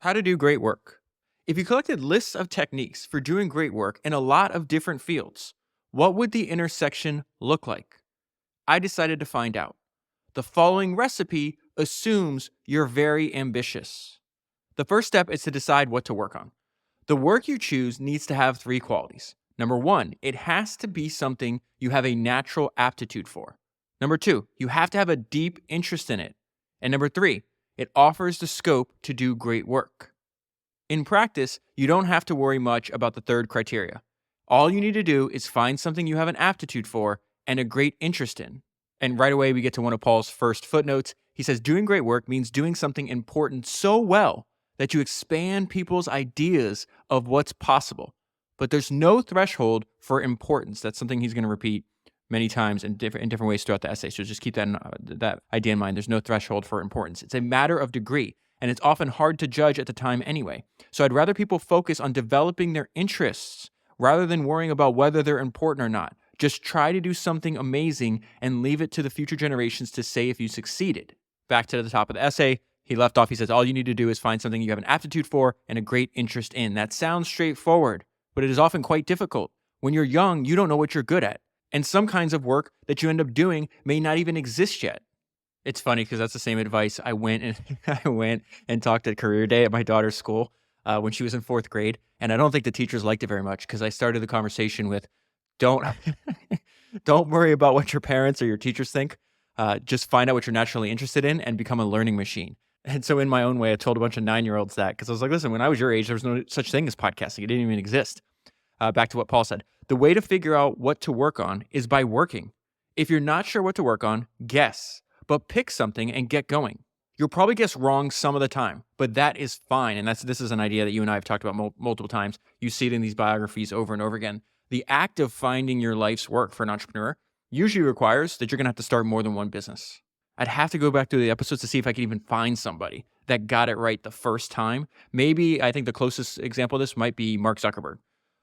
How to do great work. If you collected lists of techniques for doing great work in a lot of different fields, what would the intersection look like? I decided to find out. The following recipe assumes you're very ambitious. The first step is to decide what to work on. The work you choose needs to have three qualities. Number one, it has to be something you have a natural aptitude for. Number two, you have to have a deep interest in it. And number three, it offers the scope to do great work. In practice, you don't have to worry much about the third criteria. All you need to do is find something you have an aptitude for and a great interest in. And right away, we get to one of Paul's first footnotes. He says, doing great work means doing something important so well that you expand people's ideas of what's possible. But there's no threshold for importance. That's something he's going to repeat many times in different ways throughout the essay. So just keep that idea in mind. There's no threshold for importance. It's a matter of degree, and it's often hard to judge at the time anyway. So I'd rather people focus on developing their interests rather than worrying about whether they're important or not. Just try to do something amazing and leave it to the future generations to say if you succeeded. Back to the top of the essay, he left off, he says, all you need to do is find something you have an aptitude for and a great interest in. That sounds straightforward, but it is often quite difficult. When you're young, you don't know what you're good at. And some kinds of work that you end up doing may not even exist yet. It's funny because that's the same advice I went and talked at career day at my daughter's school when she was in fourth grade. And I don't think the teachers liked it very much because I started the conversation with, don't worry about what your parents or your teachers think. Just find out what you're naturally interested in and become a learning machine. And so in my own way, I told a bunch of 9-year-olds that because I was like, listen, when I was your age, there was no such thing as podcasting. It didn't even exist. Back to what Paul said. The way to figure out what to work on is by working. If you're not sure what to work on, guess, but pick something and get going. You'll probably guess wrong some of the time, but that is fine. And this is an idea that you and I have talked about multiple times. You see it in these biographies over and over again. The act of finding your life's work for an entrepreneur usually requires that you're going to have to start more than one business. I'd have to go back through the episodes to see if I could even find somebody that got it right the first time. Maybe I think the closest example of this might be Mark Zuckerberg.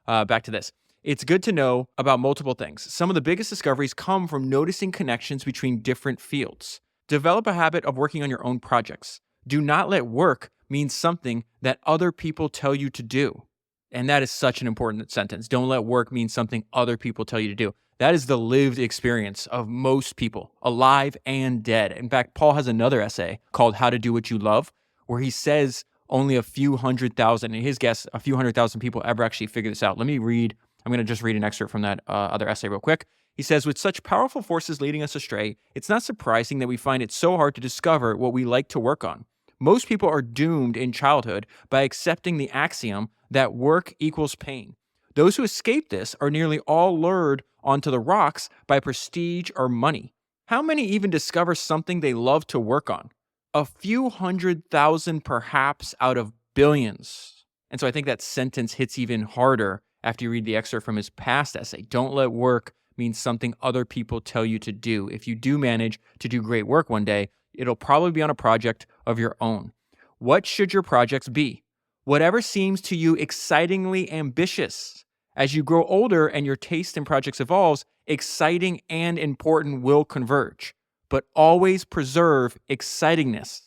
Back to this. It's good to know about multiple things. Some of the biggest discoveries come from noticing connections between different fields. Develop a habit of working on your own projects. Do not let work mean something that other people tell you to do. And that is such an important sentence. Don't let work mean something other people tell you to do. That is the lived experience of most people, alive and dead. In fact, Paul has another essay called How to Do What You Love, where he says only a few hundred thousand, in his guess, a few 100,000 people ever actually figure this out. I'm going to just read an excerpt from that other essay real quick. He says, with such powerful forces leading us astray, it's not surprising that we find it so hard to discover what we like to work on. Most people are doomed in childhood by accepting the axiom that work equals pain. Those who escape this are nearly all lured onto the rocks by prestige or money. How many even discover something they love to work on? A few 100,000 perhaps out of billions. And so I think that sentence hits even harder after you read the excerpt from his past essay. Don't let work mean something other people tell you to do. If you do manage to do great work one day, it'll probably be on a project of your own. What should your projects be? Whatever seems to you excitingly ambitious. As you grow older and your taste in projects evolves, exciting and important will converge. But always preserve excitingness.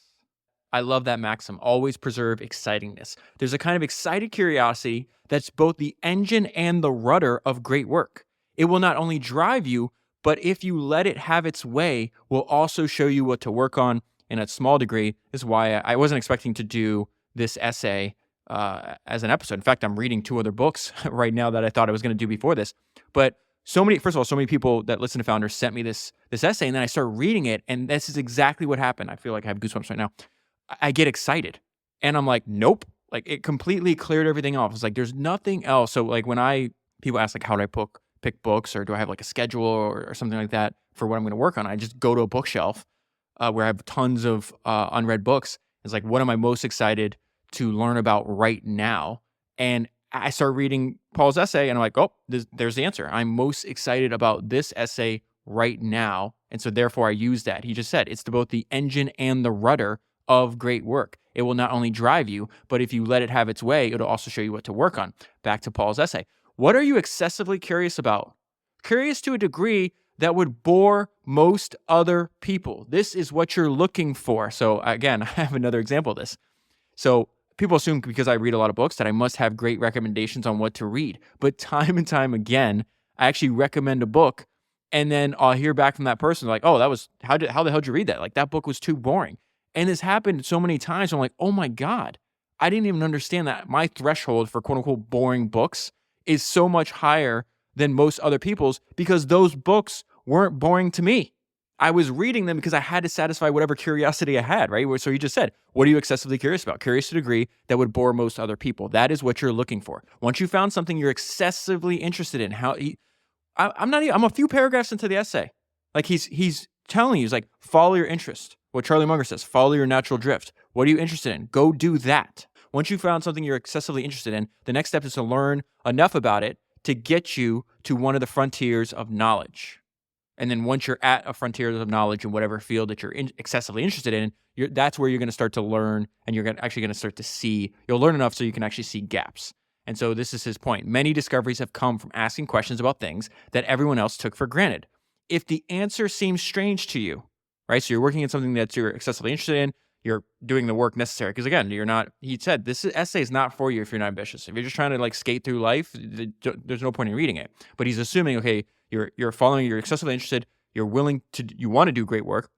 I love that maxim, always preserve excitingness. There's a kind of excited curiosity that's both the engine and the rudder of great work. It will not only drive you, but if you let it have its way, will also show you what to work on in a small degree. This is why I wasn't expecting to do this essay as an episode. In fact, I'm reading 2 other books right now that I thought I was going to do before this. But so many people that listen to Founders sent me this essay, and then I started reading it, and this is exactly what happened. I feel like I have goosebumps right now. I get excited, and I'm like, nope. Like, it completely cleared everything off. It's like, there's nothing else. So like when people ask like, how do I pick books, or do I have like a schedule or something like that for what I'm going to work on? I just go to a bookshelf where I have tons of unread books. It's like, what am I most excited to learn about right now? And I start reading Paul's essay, and I'm like, oh, there's the answer. I'm most excited about this essay right now. And so therefore I use that. He just said it's both the engine and the rudder of great work. It will not only drive you, but if you let it have its way, it'll also show you what to work on. Back to Paul's essay. What are you excessively curious about? Curious to a degree that would bore most other people. This is what you're looking for. So again, I have another example of this. So people assume because I read a lot of books that I must have great recommendations on what to read. But time and time again, I actually recommend a book and then I'll hear back from that person like, "Oh, that was how the hell did you read that? Like that book was too boring." And this happened so many times. I'm like, "Oh my God. I didn't even understand that my threshold for quote unquote boring books is so much higher than most other people's because those books weren't boring to me. I was reading them because I had to satisfy whatever curiosity I had, right? So you just said, what are you excessively curious about? Curious to a degree that would bore most other people. That is what you're looking for. Once you found something you're excessively interested in, I'm a few paragraphs into the essay. Like he's telling you, he's like, follow your interest. What Charlie Munger says, follow your natural drift. What are you interested in? Go do that. Once you found something you're excessively interested in, the next step is to learn enough about it to get you to one of the frontiers of knowledge. And then once you're at a frontier of knowledge in whatever field that you're excessively interested in, that's where you're going to start to learn and you're actually going to start to see, you'll learn enough so you can actually see gaps. And so this is his point. Many discoveries have come from asking questions about things that everyone else took for granted. If the answer seems strange to you, right? So you're working in something that you're excessively interested in, you're doing the work necessary. Because again, he said, essay is not for you if you're not ambitious. If you're just trying to like skate through life, there's no point in reading it. But he's assuming, okay, you're following, you're excessively interested, you want to do great work,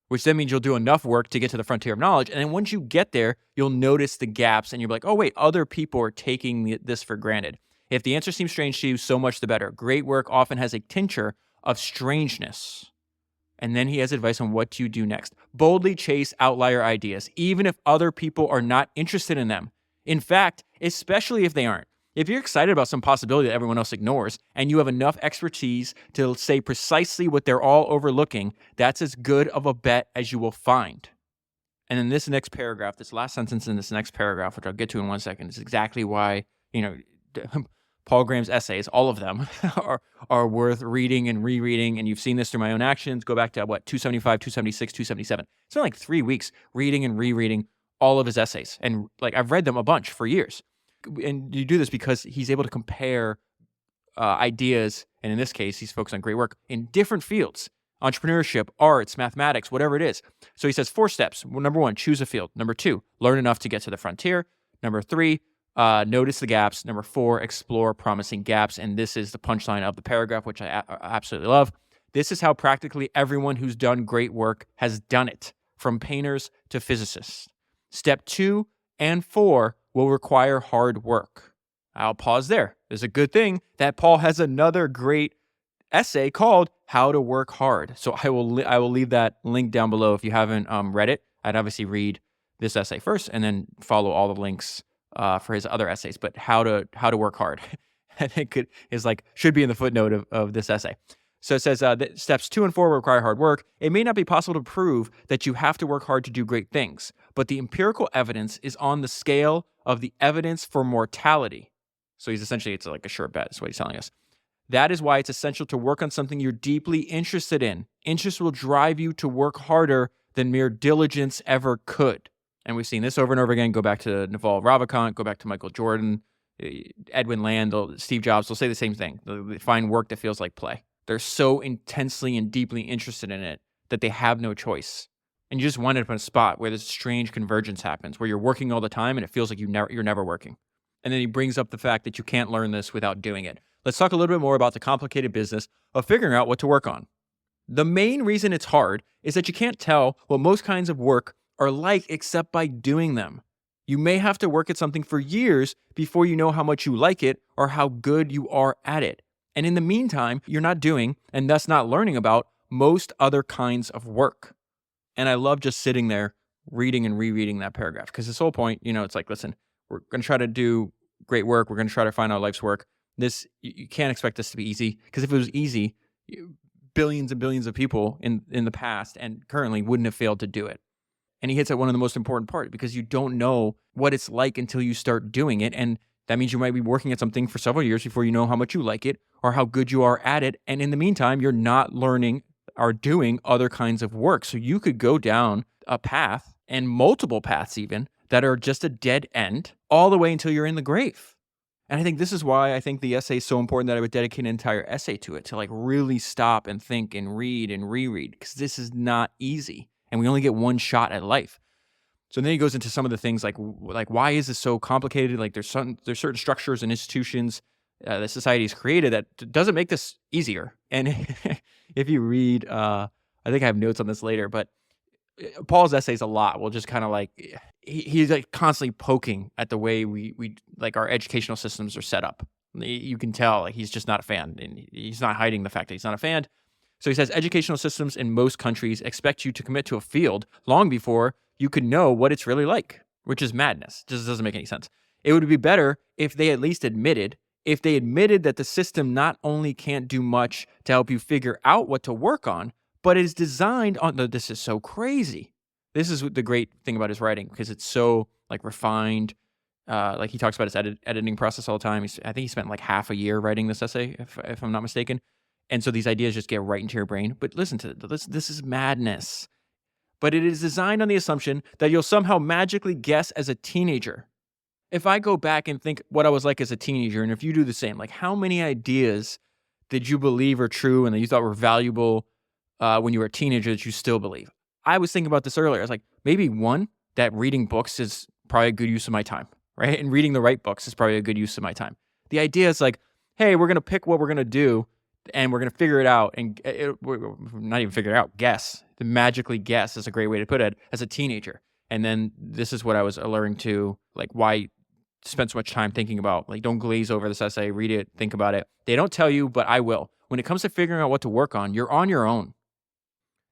which then means you'll do enough work to get to the frontier of knowledge. And then once you get there, you'll notice the gaps and you'll be like, oh, wait, other people are taking this for granted. If the answer seems strange to you, so much the better. Great work often has a tincture of strangeness. And then he has advice on what to do next. Boldly chase outlier ideas, even if other people are not interested in them. In fact, especially if they aren't. If you're excited about some possibility that everyone else ignores, and you have enough expertise to say precisely what they're all overlooking, that's as good of a bet as you will find. And then this next paragraph, this last sentence in this next paragraph, which I'll get to in 1 second, is exactly why, Paul Graham's essays, all of them, are worth reading and rereading. And you've seen this through my own actions. Go back to 275, 276, 277. It's been like 3 weeks reading and rereading all of his essays. And like I've read them a bunch for years. And you do this because he's able to compare ideas, and in this case, he's focused on great work in different fields: entrepreneurship, arts, mathematics, whatever it is. So he says 4 steps. Number 1, choose a field. Number 2, learn enough to get to the frontier. Number 3, notice the gaps. Number 4, explore promising gaps. And this is the punchline of the paragraph, which I absolutely love. This is how practically everyone who's done great work has done it, from painters to physicists. Step 2 and 4 will require hard work. I'll pause there. There's a good thing that Paul has another great essay called How to Work Hard. So I will leave that link down below if you haven't read it. I'd obviously read this essay first and then follow all the links for his other essays. But how to work hard, I think should be in the footnote of this essay. So it says that steps 2 and 4 require hard work. It may not be possible to prove that you have to work hard to do great things, but the empirical evidence is on the scale of the evidence for mortality. So it's like a sure bet, is what he's telling us. That is why it's essential to work on something you're deeply interested in. Interest will drive you to work harder than mere diligence ever could. And we've seen this over and over again. Go back to Naval Ravikant, go back to Michael Jordan, Edwin Land, Steve Jobs. They'll say the same thing. They find work that feels like play. They're so intensely and deeply interested in it that they have no choice. And you just wind up in a spot where this strange convergence happens, where you're working all the time and it feels like you're never working. And then he brings up the fact that you can't learn this without doing it. Let's talk a little bit more about the complicated business of figuring out what to work on. The main reason it's hard is that you can't tell what most kinds of work are like except by doing them. You may have to work at something for years before you know how much you like it or how good you are at it. And in the meantime, you're not doing, and thus not learning about, most other kinds of work. And I love just sitting there reading and rereading that paragraph, because this whole point, it's like, listen, we're going to try to do great work. We're going to try to find out life's work. You can't expect this to be easy, because if it was easy, billions and billions of people in the past and currently wouldn't have failed to do it. And he hits at one of the most important parts, because you don't know what it's like until you start doing it. And that means you might be working at something for several years before you know how much you like it or how good you are at it. And in the meantime, you're not learning or doing other kinds of work. So you could go down a path, and multiple paths even, that are just a dead end all the way until you're in the grave. And I think this is why I think the essay is so important, that I would dedicate an entire essay to it, to like really stop and think and read and reread, because this is not easy. And we only get one shot at life. So then he goes into some of the things like why is this so complicated? Like there's certain structures and institutions that society has created that doesn't make this easier. And if you read, I think I have notes on this later, but Paul's essays a lot will just kind of like he's like constantly poking at the way we like our educational systems are set up. You can tell like he's just not a fan, and he's not hiding the fact that he's not a fan. So he says educational systems in most countries expect you to commit to a field long before you could know what it's really like, which is madness. Just doesn't make any sense. It would be better if they at least admitted that the system not only can't do much to help you figure out what to work on, but is designed on this is so crazy. This is the great thing about his writing because it's so like refined. Like he talks about his editing process all the time. I think he spent like half a year writing this essay, if I'm not mistaken. And so these ideas just get right into your brain. But listen to this. This is madness. But it is designed on the assumption that you'll somehow magically guess as a teenager. If I go back and think what I was like as a teenager, and if you do the same, like how many ideas did you believe are true and that you thought were valuable when you were a teenager that you still believe? I was thinking about this earlier. I was like, maybe one, that reading books is probably a good use of my time, right? And reading the right books is probably a good use of my time. The idea is like, hey, we're going to pick what we're going to do and we're going to figure it out and we're not even figure it out, guess. To magically guess is a great way to put it as a teenager. And then this is what I was alerting to, like why spend so much time thinking about, like don't glaze over this essay, read it, think about it. They don't tell you, but I will. When it comes to figuring out what to work on, you're on your own.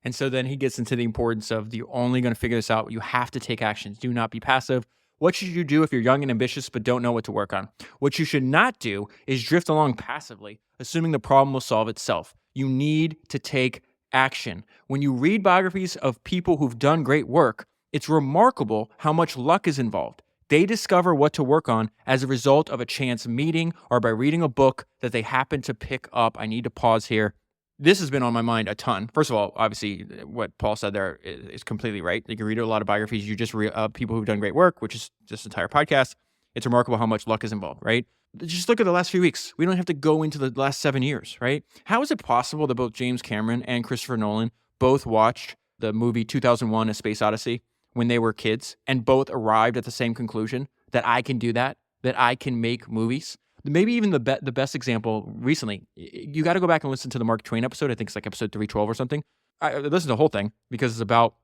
And so then he gets into the importance of you're only going to figure this out. You have to take actions. Do not be passive. What should you do if you're young and ambitious but don't know what to work on? What you should not do is drift along passively, assuming the problem will solve itself. You need to take action. When you read biographies of people who've done great work, it's remarkable how much luck is involved. They discover what to work on as a result of a chance meeting or by reading a book that they happen to pick up. I need to pause here. This has been on my mind a ton. First of all, obviously, what Paul said there is completely right. You can read a lot of biographies. You just read people who've done great work, which is this entire podcast. It's remarkable how much luck is involved, right? Just look at the last few weeks. We don't have to go into the last 7 years, right? How is it possible that both James Cameron and Christopher Nolan both watched the movie 2001: A Space Odyssey when they were kids and both arrived at the same conclusion that I can do that I can make movies? Maybe even the best example recently, you got to go back and listen to the Mark Twain episode. I think it's like episode 312 or something. I listened to the whole thing because it's about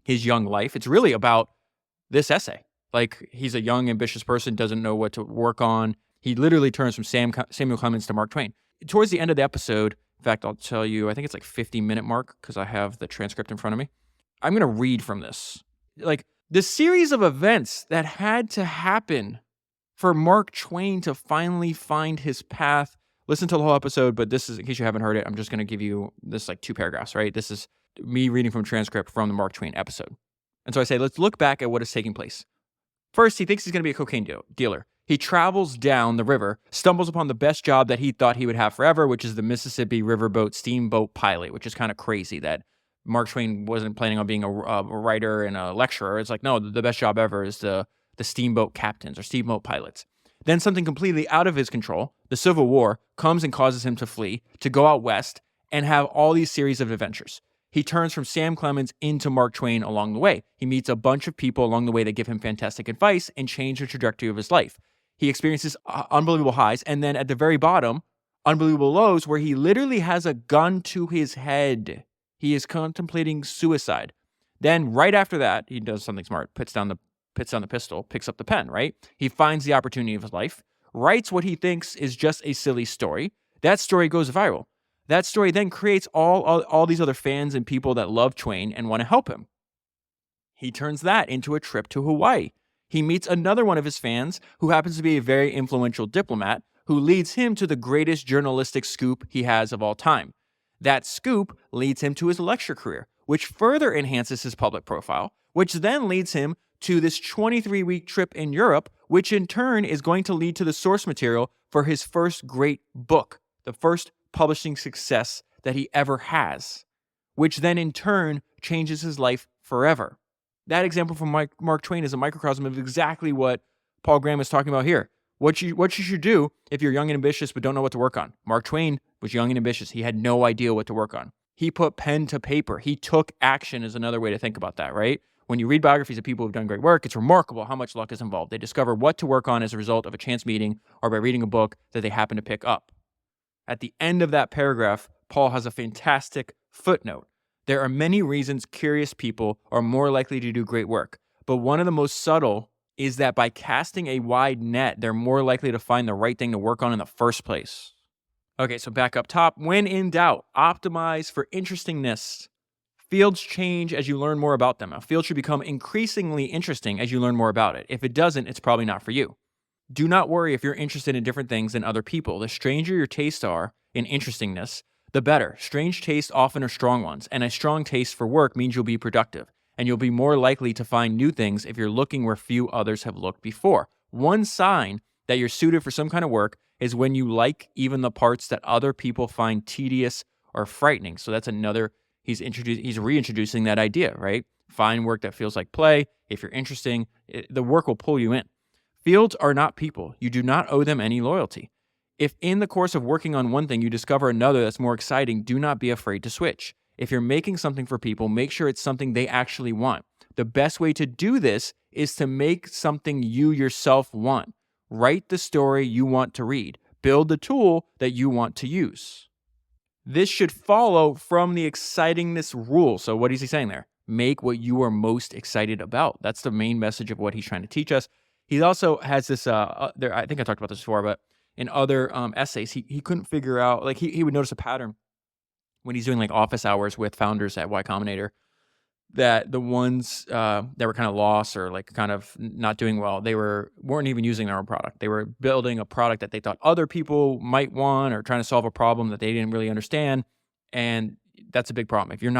his young life. It's really about this essay. Like he's a young, ambitious person, doesn't know what to work on. He literally turns from Samuel Clemens to Mark Twain. Towards the end of the episode, in fact, I'll tell you, I think it's like 50-minute mark because I have the transcript in front of me. I'm going to read from this. Like the series of events that had to happen for Mark Twain to finally find his path. Listen to the whole episode, but this is, in case you haven't heard it, I'm just going to give you this like 2 paragraphs, right? This is me reading from transcript from the Mark Twain episode. And so I say, let's look back at what is taking place. First, he thinks he's going to be a cocaine dealer. He travels down the river, stumbles upon the best job that he thought he would have forever, which is the Mississippi Riverboat steamboat pilot, which is kind of crazy that Mark Twain wasn't planning on being a writer and a lecturer. It's like, no, the best job ever is the steamboat captains or steamboat pilots. Then something completely out of his control, the Civil War, comes and causes him to flee, to go out west and have all these series of adventures. He turns from Sam Clemens into Mark Twain along the way. He meets a bunch of people along the way that give him fantastic advice and change the trajectory of his life. He experiences unbelievable highs and then at the very bottom, unbelievable lows where he literally has a gun to his head. He is contemplating suicide. Then right after that, he does something smart, puts down the pistol, picks up the pen, right? He finds the opportunity of his life, writes what he thinks is just a silly story. That story goes viral. That story then creates all these other fans and people that love Twain and want to help him. He turns that into a trip to Hawaii. He meets another one of his fans who happens to be a very influential diplomat who leads him to the greatest journalistic scoop he has of all time. That scoop leads him to his lecture career, which further enhances his public profile, which then leads him to this 23-week trip in Europe, which in turn is going to lead to the source material for his first great book, the first publishing success that he ever has, which then in turn changes his life forever. That example from Mark Twain is a microcosm of exactly what Paul Graham is talking about here. What you should do if you're young and ambitious but don't know what to work on. Mark Twain was young and ambitious. He had no idea what to work on. He put pen to paper. He took action is another way to think about that, right? When you read biographies of people who've done great work, it's remarkable how much luck is involved. They discover what to work on as a result of a chance meeting or by reading a book that they happen to pick up. At the end of that paragraph, Paul has a fantastic footnote. There are many reasons curious people are more likely to do great work, but one of the most subtle is that by casting a wide net, they're more likely to find the right thing to work on in the first place. Okay, so back up top. When in doubt, optimize for interestingness. Fields change as you learn more about them. A field should become increasingly interesting as you learn more about it. If it doesn't, it's probably not for you. Do not worry if you're interested in different things than other people. The stranger your tastes are in interestingness, the better. Strange tastes often are strong ones, and a strong taste for work means you'll be productive, and you'll be more likely to find new things if you're looking where few others have looked before. One sign that you're suited for some kind of work is when you like even the parts that other people find tedious or frightening. So that's another, he's reintroducing that idea, right? Find work that feels like play. If you're interesting, the work will pull you in. Fields are not people. You do not owe them any loyalty. If in the course of working on one thing you discover another that's more exciting, do not be afraid to switch. If you're making something for people, make sure it's something they actually want. The best way to do this is to make something you yourself want. Write the story you want to read. Build the tool that you want to use. This should follow from the excitingness rule. So what is he saying there? Make what you are most excited about. That's the main message of what he's trying to teach us. He also has this, I think I talked about this before, but in other essays, he couldn't figure out, like he would notice a pattern when he's doing like office hours with founders at Y Combinator, that the ones that were kind of lost or like kind of not doing well, they weren't even using their own product. They were building a product that they thought other people might want or trying to solve a problem that they didn't really understand. And that's a big problem. If you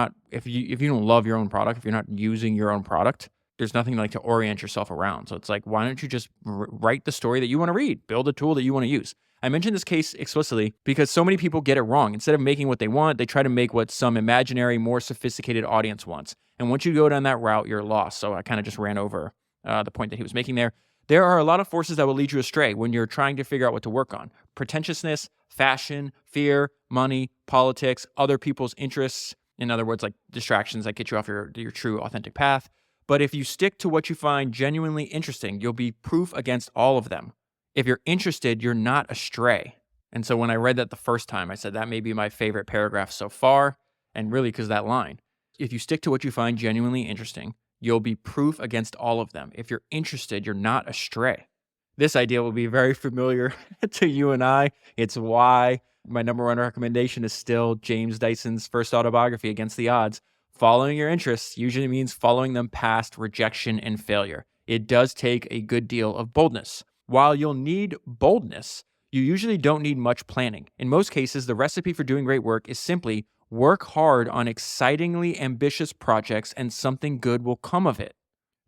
don't love your own product, if you're not using your own product, there's nothing like to orient yourself around. So it's like, why don't you just write the story that you want to read? Build a tool that you want to use. I mentioned this case explicitly because so many people get it wrong. Instead of making what they want, they try to make what some imaginary, more sophisticated audience wants. And once you go down that route, you're lost. So I kind of just ran over the point that he was making there. There are a lot of forces that will lead you astray when you're trying to figure out what to work on. Pretentiousness, fashion, fear, money, politics, other people's interests. In other words, like distractions that get you off your true, authentic path. But if you stick to what you find genuinely interesting, you'll be proof against all of them. If you're interested, you're not astray. And so when I read that the first time, I said that may be my favorite paragraph so far. And really, because that line, if you stick to what you find genuinely interesting, you'll be proof against all of them. If you're interested, you're not astray. This idea will be very familiar to you and I. It's why my number one recommendation is still James Dyson's first autobiography, Against the Odds. Following your interests usually means following them past rejection and failure. It does take a good deal of boldness. While you'll need boldness, you usually don't need much planning. In most cases, the recipe for doing great work is simply work hard on excitingly ambitious projects and something good will come of it.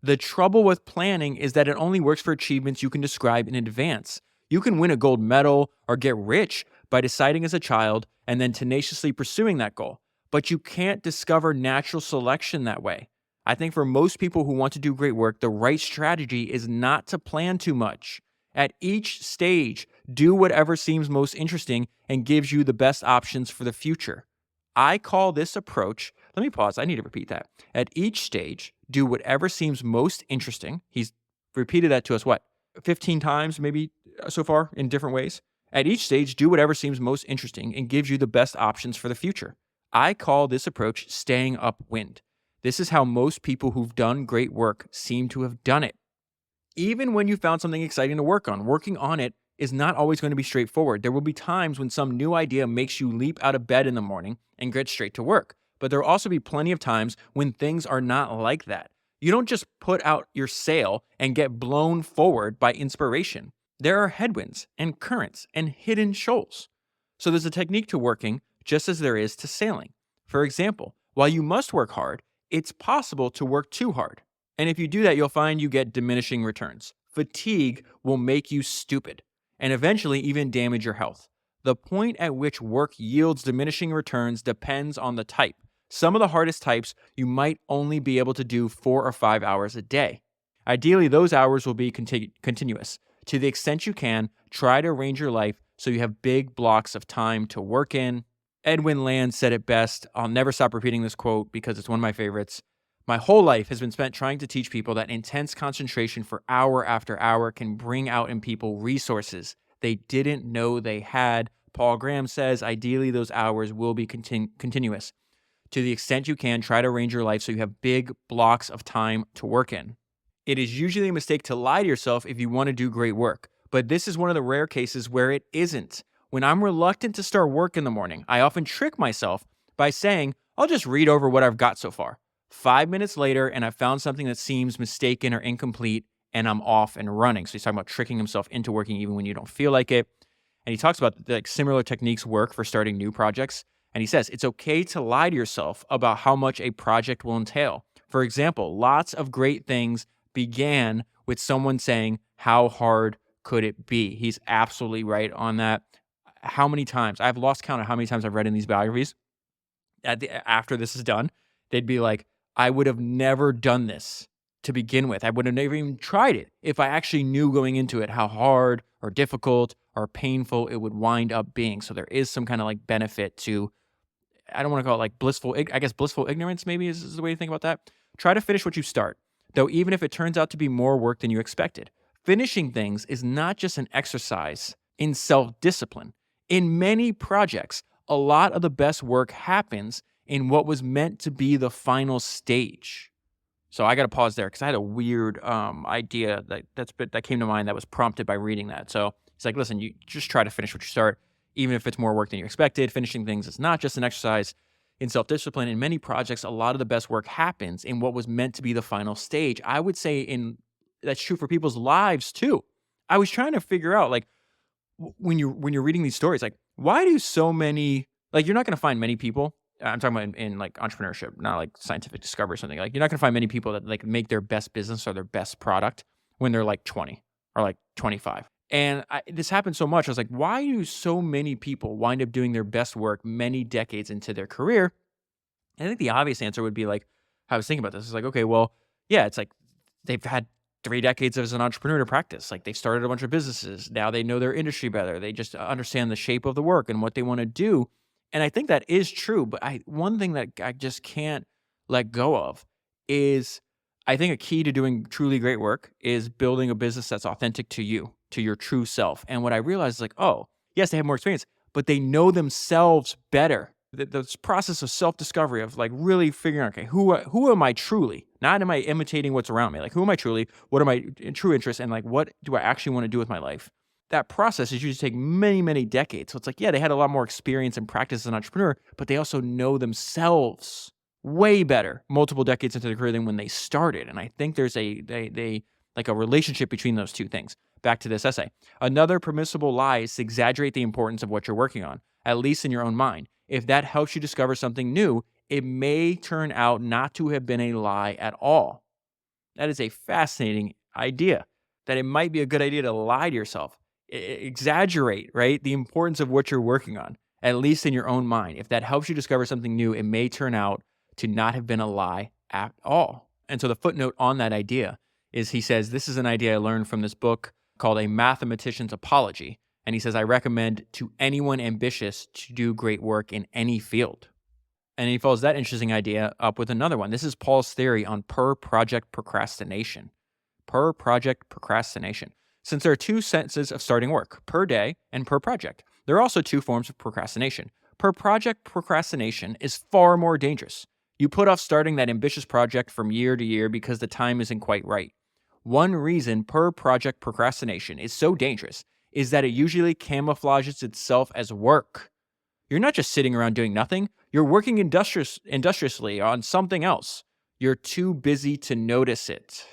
The trouble with planning is that it only works for achievements you can describe in advance. You can win a gold medal or get rich by deciding as a child and then tenaciously pursuing that goal. But you can't discover natural selection that way. I think for most people who want to do great work, the right strategy is not to plan too much. At each stage, do whatever seems most interesting and gives you the best options for the future. I call this approach, let me pause, I need to repeat that. At each stage, do whatever seems most interesting. He's repeated that to us, 15 times maybe so far in different ways. At each stage, do whatever seems most interesting and gives you the best options for the future. I call this approach staying upwind. This is how most people who've done great work seem to have done it. Even when you found something exciting to work on, working on it is not always going to be straightforward. There will be times when some new idea makes you leap out of bed in the morning and get straight to work. But there will also be plenty of times when things are not like that. You don't just put out your sail and get blown forward by inspiration. There are headwinds and currents and hidden shoals. So there's a technique to working just as there is to sailing. For example, while you must work hard, it's possible to work too hard. And if you do that, you'll find you get diminishing returns. Fatigue will make you stupid and eventually even damage your health. The point at which work yields diminishing returns depends on the type. Some of the hardest types you might only be able to do 4 or 5 hours a day. Ideally, those hours will be continuous. To the extent you can, try to arrange your life so you have big blocks of time to work in. Edwin Land said it best. I'll never stop repeating this quote because it's one of my favorites. My whole life has been spent trying to teach people that intense concentration for hour after hour can bring out in people resources they didn't know they had. Paul Graham says, ideally, those hours will be continuous. To the extent you can, try to arrange your life so you have big blocks of time to work in. It is usually a mistake to lie to yourself if you want to do great work, but this is one of the rare cases where it isn't. When I'm reluctant to start work in the morning, I often trick myself by saying, I'll just read over what I've got so far. 5 minutes later, and I've found something that seems mistaken or incomplete, and I'm off and running. So he's talking about tricking himself into working even when you don't feel like it. And he talks about similar techniques work for starting new projects. And he says it's okay to lie to yourself about how much a project will entail. For example, lots of great things began with someone saying, how hard could it be? He's absolutely right on that. How many times? I've lost count of how many times I've read in these biographies. After this is done, they'd be like, I would have never done this to begin with. I would have never even tried it if I actually knew going into it how hard or difficult or painful it would wind up being. So there is some kind of like benefit to, I don't want to call it like blissful, I guess blissful ignorance maybe is the way to think about that. Try to finish what you start, though even if it turns out to be more work than you expected. Finishing things is not just an exercise in self-discipline. In many projects, a lot of the best work happens in what was meant to be the final stage. So I got to pause there because I had a weird idea that came to mind that was prompted by reading that. So it's like, listen, you just try to finish what you start, even if it's more work than you expected. Finishing things is not just an exercise in self-discipline. In many projects, a lot of the best work happens in what was meant to be the final stage. I would say that's true for people's lives too. I was trying to figure out, like, when you're reading these stories, like, why do so many, like, you're not going to find many people. I'm talking about in like entrepreneurship, not like scientific discovery or something. Like, you're not going to find many people that like make their best business or their best product when they're like 20 or like 25. And this happened so much. I was like, why do so many people wind up doing their best work many decades into their career? And I think the obvious answer would be like, I was thinking about this. It's like, okay, well, yeah, it's like they've had 3 decades as an entrepreneur to practice. Like, they've started a bunch of businesses. Now they know their industry better. They just understand the shape of the work and what they want to do. And I think that is true. But one thing that I just can't let go of is, I think a key to doing truly great work is building a business that's authentic to you, to your true self. And what I realized is like, oh, yes, they have more experience, but they know themselves better. This process of self-discovery, of like really figuring out, okay, who am I truly? Not am I imitating what's around me? Like, who am I truly? What are my true interests? And like, what do I actually want to do with my life? That process is usually take many, many decades. So it's like, yeah, they had a lot more experience and practice as an entrepreneur, but they also know themselves way better multiple decades into their career than when they started. And I think there's a relationship between those two things. Back to this essay. Another permissible lie is to exaggerate the importance of what you're working on, at least in your own mind. If that helps you discover something new, it may turn out not to have been a lie at all. That is a fascinating idea, that it might be a good idea to lie to yourself. Exaggerate, right, the importance of what you're working on, at least in your own mind. If that helps you discover something new, it may turn out to not have been a lie at all. And so the footnote on that idea is, he says, this is an idea I learned from this book called A Mathematician's Apology. And he says, I recommend to anyone ambitious to do great work in any field. And he follows that interesting idea up with another one. This is Paul's theory on per-project procrastination. Per-project procrastination. Since there are two senses of starting work, per day and per project, there are also two forms of procrastination. Per-project procrastination is far more dangerous. You put off starting that ambitious project from year to year because the time isn't quite right. One reason per-project procrastination is so dangerous is that it usually camouflages itself as work. You're not just sitting around doing nothing. You're working industriously on something else. You're too busy to notice it.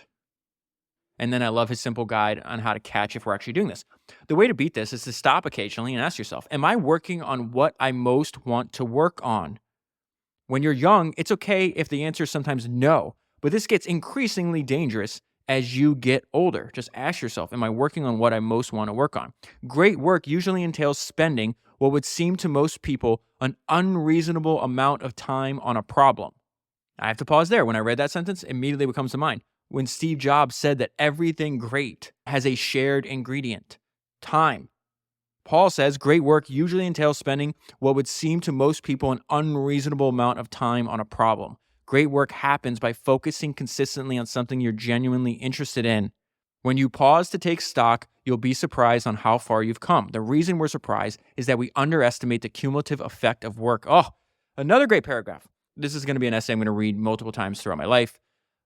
And then I love his simple guide on how to catch if we're actually doing this. The way to beat this is to stop occasionally and ask yourself, am I working on what I most want to work on? When you're young, it's okay if the answer is sometimes no, but this gets increasingly dangerous as you get older. Just ask yourself, am I working on what I most want to work on? Great work usually entails spending what would seem to most people an unreasonable amount of time on a problem. I have to pause there. When I read that sentence, immediately what comes to mind, when Steve Jobs said that everything great has a shared ingredient, time. Paul says great work usually entails spending what would seem to most people an unreasonable amount of time on a problem. Great work happens by focusing consistently on something you're genuinely interested in. When you pause to take stock, you'll be surprised on how far you've come. The reason we're surprised is that we underestimate the cumulative effect of work. Oh, another great paragraph. This is going to be an essay I'm going to read multiple times throughout my life.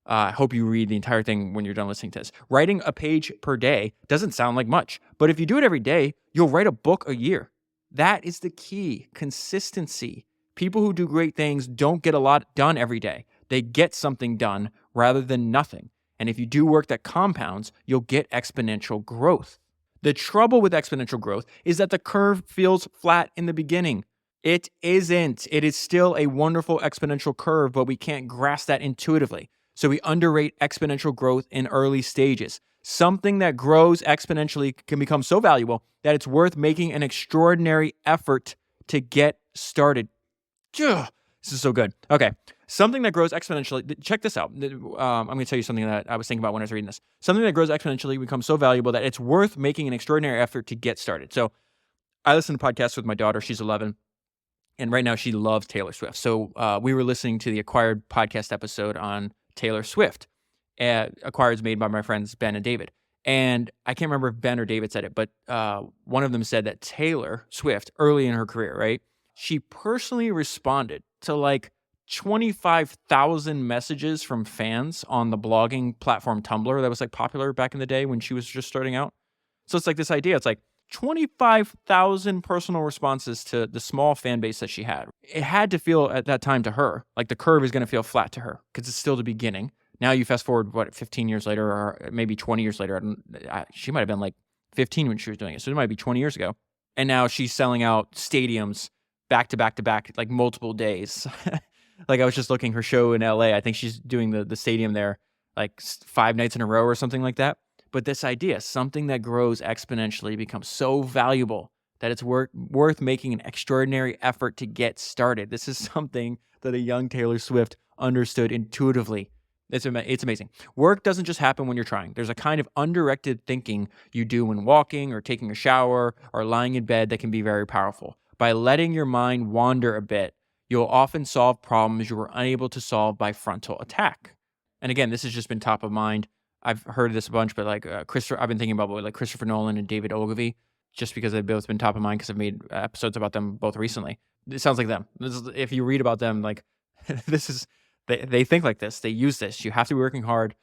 I hope you read the entire thing when you're done listening to this. Writing a page per day doesn't sound like much, but if you do it every day, you'll write a book a year. That is the key, consistency. People who do great things don't get a lot done every day. They get something done rather than nothing. And if you do work that compounds, you'll get exponential growth. The trouble with exponential growth is that the curve feels flat in the beginning. It isn't. It is still a wonderful exponential curve, but we can't grasp that intuitively. So we underrate exponential growth in early stages. Something that grows exponentially can become so valuable that it's worth making an extraordinary effort to get started. Ugh, this is so good. Okay. Something that grows exponentially. Check this out. I'm going to tell you something that I was thinking about when I was reading this. Something that grows exponentially becomes so valuable that it's worth making an extraordinary effort to get started. So I listen to podcasts with my daughter. She's 11. And right now she loves Taylor Swift. So we were listening to the Acquired podcast episode on Taylor Swift. Acquired is made by my friends Ben and David. And I can't remember if Ben or David said it, but one of them said that Taylor Swift, early in her career, right? She personally responded to like 25,000 messages from fans on the blogging platform Tumblr that was like popular back in the day when she was just starting out. So it's like this idea. It's like 25,000 personal responses to the small fan base that she had. It had to feel at that time to her like the curve is going to feel flat to her because it's still the beginning. Now you fast forward, 15 years later or maybe 20 years later. She might have been like 15 when she was doing it. So it might be 20 years ago. And now she's selling out stadiums back to back to back, like multiple days. Like I was just looking her show in LA. I think she's doing the stadium there like 5 nights in a row or something like that. But this idea, something that grows exponentially becomes so valuable that it's worth making an extraordinary effort to get started. This is something that a young Taylor Swift understood intuitively. It's amazing. Work doesn't just happen when you're trying. There's a kind of undirected thinking you do when walking or taking a shower or lying in bed that can be very powerful. By letting your mind wander a bit, you'll often solve problems you were unable to solve by frontal attack. And again, this has just been top of mind. I've heard this a bunch, but like I've been thinking about like Christopher Nolan and David Ogilvy, just because they've both been top of mind because I've made episodes about them both recently. It sounds like them. If you read about them, like they think like this. They use this. You have to be working hard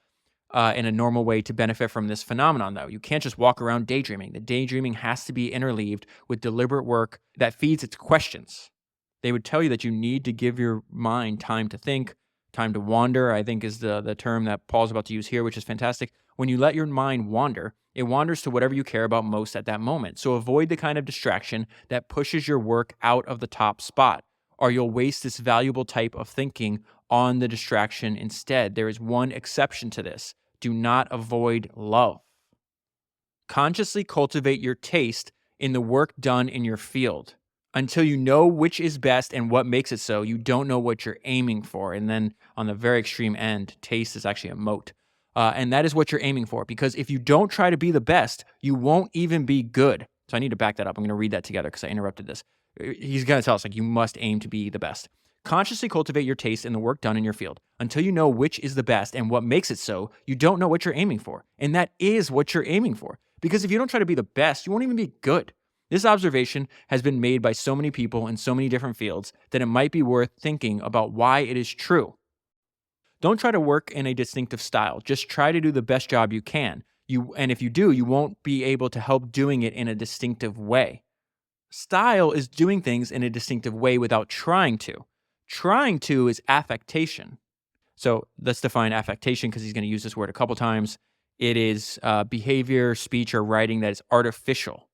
in a normal way to benefit from this phenomenon, though. You can't just walk around daydreaming. The daydreaming has to be interleaved with deliberate work that feeds its questions. They would tell you that you need to give your mind time to think, time to wander, I think is the term that Paul's about to use here, which is fantastic. When you let your mind wander, it wanders to whatever you care about most at that moment. So avoid the kind of distraction that pushes your work out of the top spot, or you'll waste this valuable type of thinking on the distraction instead. There is one exception to this. Do not avoid love. Consciously cultivate your taste in the work done in your field. Until you know which is best and what makes it so, you don't know what you're aiming for. And then on the very extreme end, taste is actually a moat. And that is what you're aiming for. Because if you don't try to be the best, you won't even be good. So I need to back that up. I'm going to read that together because I interrupted this. He's going to tell us, like, you must aim to be the best. Consciously cultivate your taste in the work done in your field. Until you know which is the best and what makes it so, you don't know what you're aiming for. And that is what you're aiming for. Because if you don't try to be the best, you won't even be good. This observation has been made by so many people in so many different fields that it might be worth thinking about why it is true. Don't try to work in a distinctive style. Just try to do the best job you can. And if you do, you won't be able to help doing it in a distinctive way. Style is doing things in a distinctive way without trying to. Trying to is affectation. So let's define affectation because he's going to use this word a couple times. It is behavior, speech, or writing that is artificial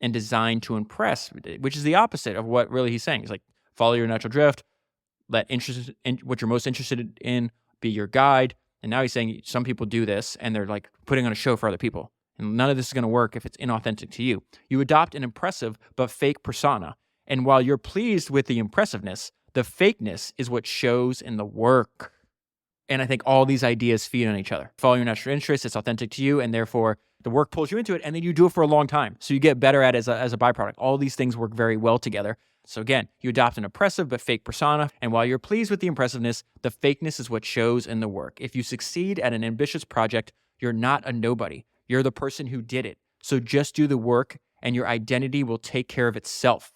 and designed to impress, which is the opposite of what really he's saying. He's like, follow your natural drift, let what you're most interested in be your guide. And now he's saying some people do this and they're like putting on a show for other people. And none of this is going to work if it's inauthentic to you. You adopt an impressive but fake persona. And while you're pleased with the impressiveness, the fakeness is what shows in the work. And I think all these ideas feed on each other. Follow your natural interest, it's authentic to you, and therefore the work pulls you into it, and then you do it for a long time. So you get better at it as a byproduct. All these things work very well together. So again, you adopt an oppressive but fake persona, and while you're pleased with the impressiveness, the fakeness is what shows in the work. If you succeed at an ambitious project, you're not a nobody. You're the person who did it. So just do the work, and your identity will take care of itself.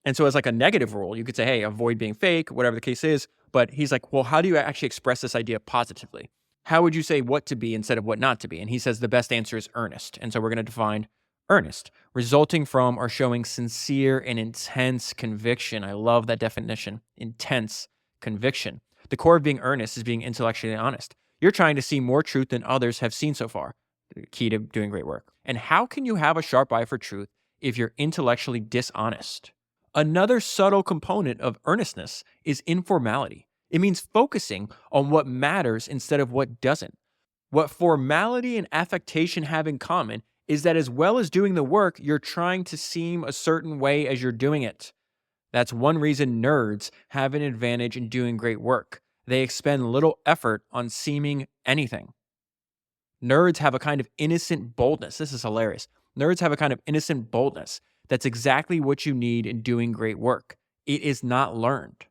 And so as like a negative rule, you could say, hey, avoid being fake, whatever the case is. But he's like, well, how do you actually express this idea positively? How would you say what to be instead of what not to be? And he says the best answer is earnest. And so we're going to define earnest, resulting from or showing sincere and intense conviction. I love that definition, intense conviction. The core of being earnest is being intellectually honest. You're trying to see more truth than others have seen so far. The key to doing great work. And how can you have a sharp eye for truth if you're intellectually dishonest? Another subtle component of earnestness is informality. It means focusing on what matters instead of what doesn't. What formality and affectation have in common is that as well as doing the work, you're trying to seem a certain way as you're doing it. That's one reason nerds have an advantage in doing great work. They expend little effort on seeming anything. Nerds have a kind of innocent boldness. This is hilarious. Nerds have a kind of innocent boldness. That's exactly what you need in doing great work. It is not learned.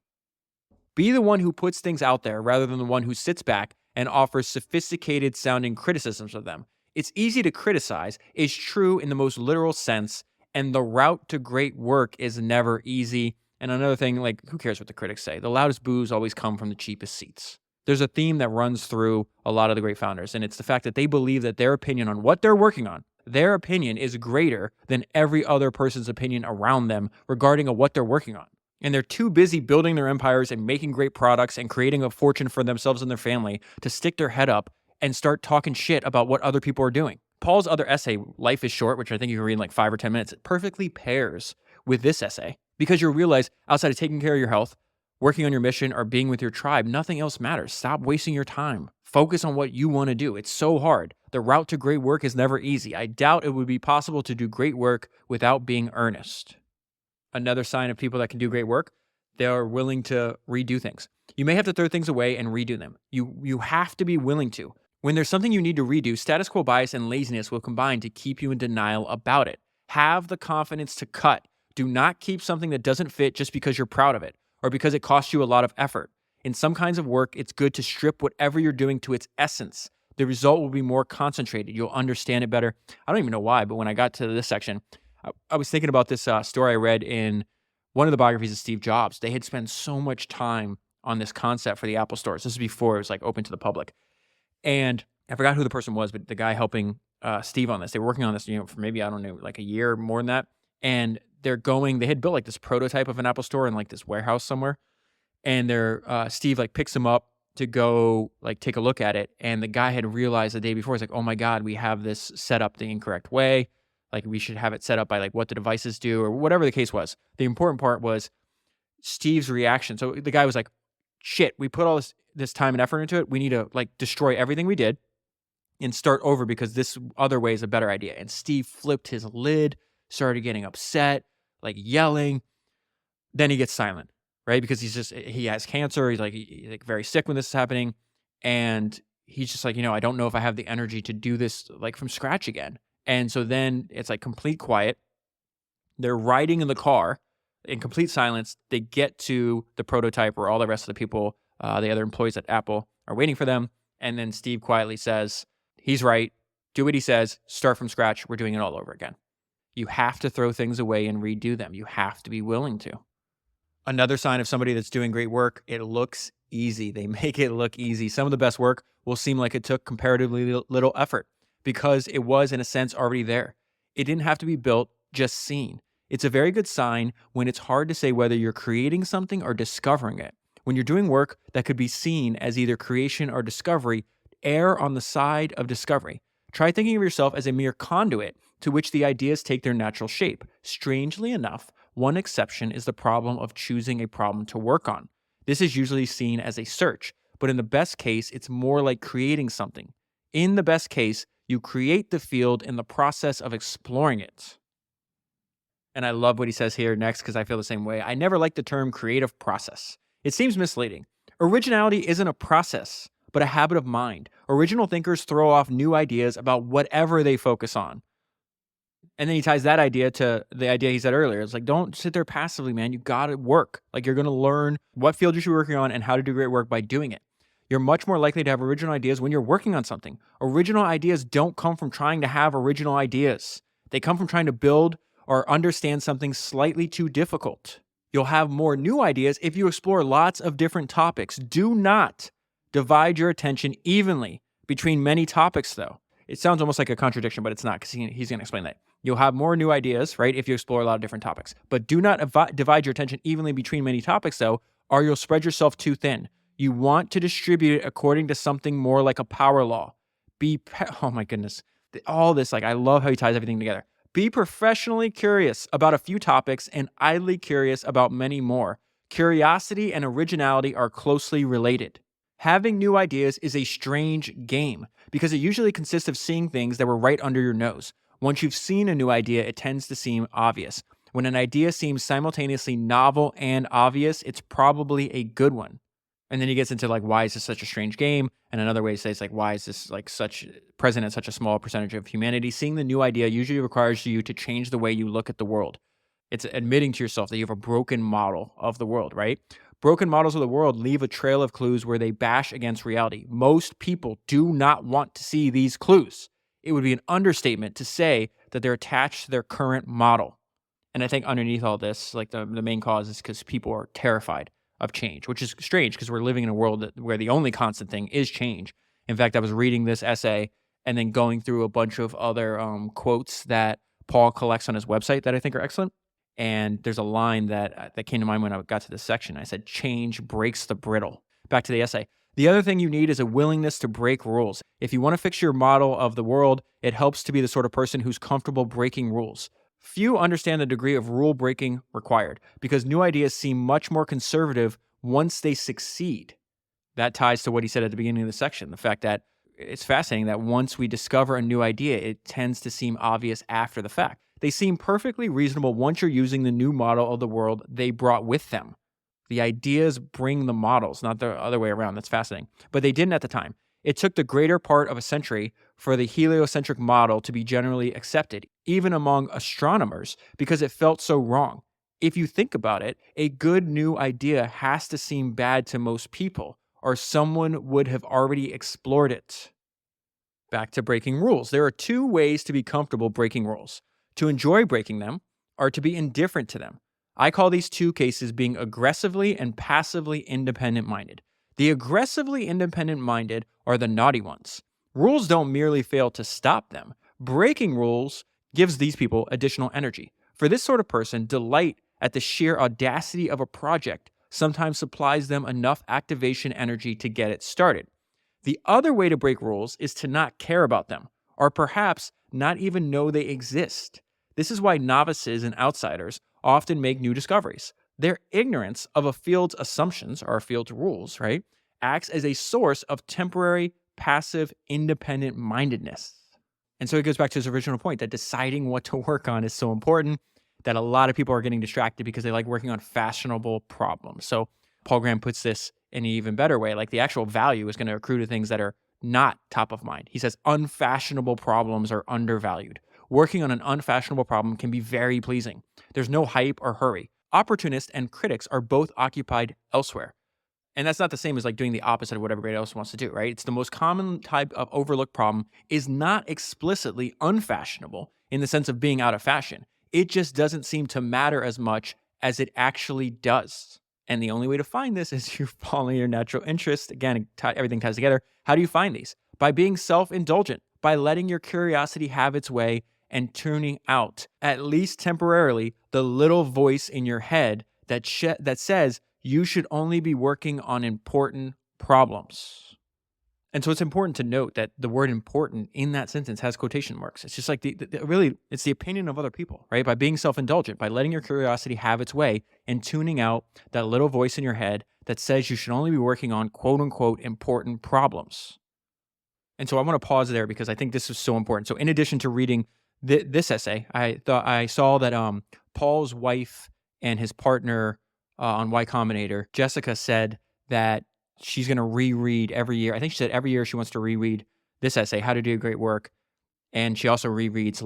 Be the one who puts things out there rather than the one who sits back and offers sophisticated sounding criticisms of them. It's easy to criticize, is true in the most literal sense, and the route to great work is never easy. And another thing, like, who cares what the critics say? The loudest boos always come from the cheapest seats. There's a theme that runs through a lot of the great founders, and it's the fact that they believe that their opinion on what they're working on, their opinion is greater than every other person's opinion around them regarding what they're working on. And they're too busy building their empires and making great products and creating a fortune for themselves and their family to stick their head up and start talking shit about what other people are doing. Paul's other essay, Life is Short, which I think you can read in like 5 or 10 minutes, it perfectly pairs with this essay because you'll realize outside of taking care of your health, working on your mission, or being with your tribe, nothing else matters. Stop wasting your time. Focus on what you want to do. It's so hard. The route to great work is never easy. I doubt it would be possible to do great work without being earnest. Another sign of people that can do great work, they're willing to redo things. You may have to throw things away and redo them. You have to be willing to. When there's something you need to redo, status quo bias and laziness will combine to keep you in denial about it. Have the confidence to cut. Do not keep something that doesn't fit just because you're proud of it or because it costs you a lot of effort. In some kinds of work, it's good to strip whatever you're doing to its essence. The result will be more concentrated. You'll understand it better. I don't even know why, but when I got to this section, I was thinking about this story I read in one of the biographies of Steve Jobs. They had spent so much time on this concept for the Apple stores. This is before it was like open to the public. And I forgot who the person was, but the guy helping Steve on this, they were working on this, for maybe, I don't know, like a year or more than that. And they had built like this prototype of an Apple store in like this warehouse somewhere. And Steve like picks him up to go like take a look at it. And the guy had realized the day before, he's like, oh my God, we have this set up the incorrect way. Like we should have it set up by like what the devices do or whatever the case was. The important part was Steve's reaction. So the guy was like, shit, we put all this time and effort into it. We need to like destroy everything we did and start over because this other way is a better idea. And Steve flipped his lid, started getting upset, like yelling. Then he gets silent, right? Because he has cancer. He's like very sick when this is happening. And he's just like, I don't know if I have the energy to do this like from scratch again. And so then it's like complete quiet. They're riding in the car in complete silence. They get to the prototype where all the rest of the people, the other employees at Apple, are waiting for them. And then Steve quietly says, he's right. Do what he says. Start from scratch. We're doing it all over again. You have to throw things away and redo them. You have to be willing to. Another sign of somebody that's doing great work, it looks easy. They make it look easy. Some of the best work will seem like it took comparatively little effort because it was, in a sense, already there. It didn't have to be built, just seen. It's a very good sign when it's hard to say whether you're creating something or discovering it. When you're doing work that could be seen as either creation or discovery, err on the side of discovery. Try thinking of yourself as a mere conduit to which the ideas take their natural shape. Strangely enough, one exception is the problem of choosing a problem to work on. This is usually seen as a search, but in the best case, it's more like creating something. In the best case, you create the field in the process of exploring it. And I love what he says here next because I feel the same way. I never like the term creative process. It seems misleading. Originality isn't a process, but a habit of mind. Original thinkers throw off new ideas about whatever they focus on. And then he ties that idea to the idea he said earlier. It's like, don't sit there passively, man. You got to work. Like, you're going to learn what field you should be working on and how to do great work by doing it. You're much more likely to have original ideas when you're working on something. Original ideas don't come from trying to have original ideas. They come from trying to build or understand something slightly too difficult. You'll have more new ideas if you explore lots of different topics. Do not divide your attention evenly between many topics, though. It sounds almost like a contradiction, but it's not, because he's going to explain that. You'll have more new ideas, right, if you explore a lot of different topics. But do not divide your attention evenly between many topics, though, or you'll spread yourself too thin. You want to distribute it according to something more like a power law. Oh my goodness. All this, like, I love how he ties everything together. Be professionally curious about a few topics and idly curious about many more. Curiosity and originality are closely related. Having new ideas is a strange game because it usually consists of seeing things that were right under your nose. Once you've seen a new idea, it tends to seem obvious. When an idea seems simultaneously novel and obvious, it's probably a good one. And then he gets into, like, why is this such a strange game? And another way to say it's like, why is this, like, such present in such a small percentage of humanity? Seeing the new idea usually requires you to change the way you look at the world. It's admitting to yourself that you have a broken model of the world, right? Broken models of the world leave a trail of clues where they bash against reality. Most people do not want to see these clues. It would be an understatement to say that they're attached to their current model. And I think underneath all this, like, the main cause is because people are terrified of change, which is strange because we're living in a world where the only constant thing is change. In fact, I was reading this essay and then going through a bunch of other quotes that Paul collects on his website that I think are excellent. And there's a line that came to mind when I got to this section. I said, change breaks the brittle. Back to the essay. The other thing you need is a willingness to break rules. If you want to fix your model of the world, it helps to be the sort of person who's comfortable breaking rules. Few understand the degree of rule breaking required because new ideas seem much more conservative once they succeed. That ties to what he said at the beginning of the section, the fact that it's fascinating that once we discover a new idea, it tends to seem obvious after the fact. They seem perfectly reasonable once you're using the new model of the world they brought with them. The ideas bring the models, not the other way around. That's fascinating. But they didn't at the time. It took the greater part of a century for the heliocentric model to be generally accepted, even among astronomers, because it felt so wrong. If you think about it, a good new idea has to seem bad to most people, or someone would have already explored it. Back to breaking rules. There are two ways to be comfortable breaking rules: to enjoy breaking them, or to be indifferent to them. I call these two cases being aggressively and passively independent minded. The aggressively independent minded are the naughty ones. Rules don't merely fail to stop them. Breaking rules gives these people additional energy. For this sort of person, delight at the sheer audacity of a project sometimes supplies them enough activation energy to get it started. The other way to break rules is to not care about them, or perhaps not even know they exist. This is why novices and outsiders often make new discoveries. Their ignorance of a field's assumptions, or a field's rules, right, acts as a source of temporary, passive, independent mindedness. And so it goes back to his original point that deciding what to work on is so important, that a lot of people are getting distracted because they like working on fashionable problems. So Paul Graham puts this in an even better way. Like, the actual value is going to accrue to things that are not top of mind. He says unfashionable problems are undervalued. Working on an unfashionable problem can be very pleasing. There's no hype or hurry. Opportunists and critics are both occupied elsewhere. And that's not the same as, like, doing the opposite of what everybody else wants to do, right? It's the most common type of overlooked problem is not explicitly unfashionable in the sense of being out of fashion. It just doesn't seem to matter as much as it actually does. And the only way to find this is you follow your natural interest. Again, everything ties together. How do you find these? By being self-indulgent, by letting your curiosity have its way and tuning out, at least temporarily, the little voice in your head that says you should only be working on important problems. And so it's important to note that the word important in that sentence has quotation marks. It's just like really, it's the opinion of other people, right? By being self-indulgent, by letting your curiosity have its way and tuning out that little voice in your head that says you should only be working on quote unquote important problems. And so I want to pause there because I think this is so important. So in addition to reading this essay, I saw that Paul's wife and his partner on Y Combinator, Jessica, said that she's going to reread every year. I think she said every year she wants to reread this essay, How to Do Great Work. And she also rereads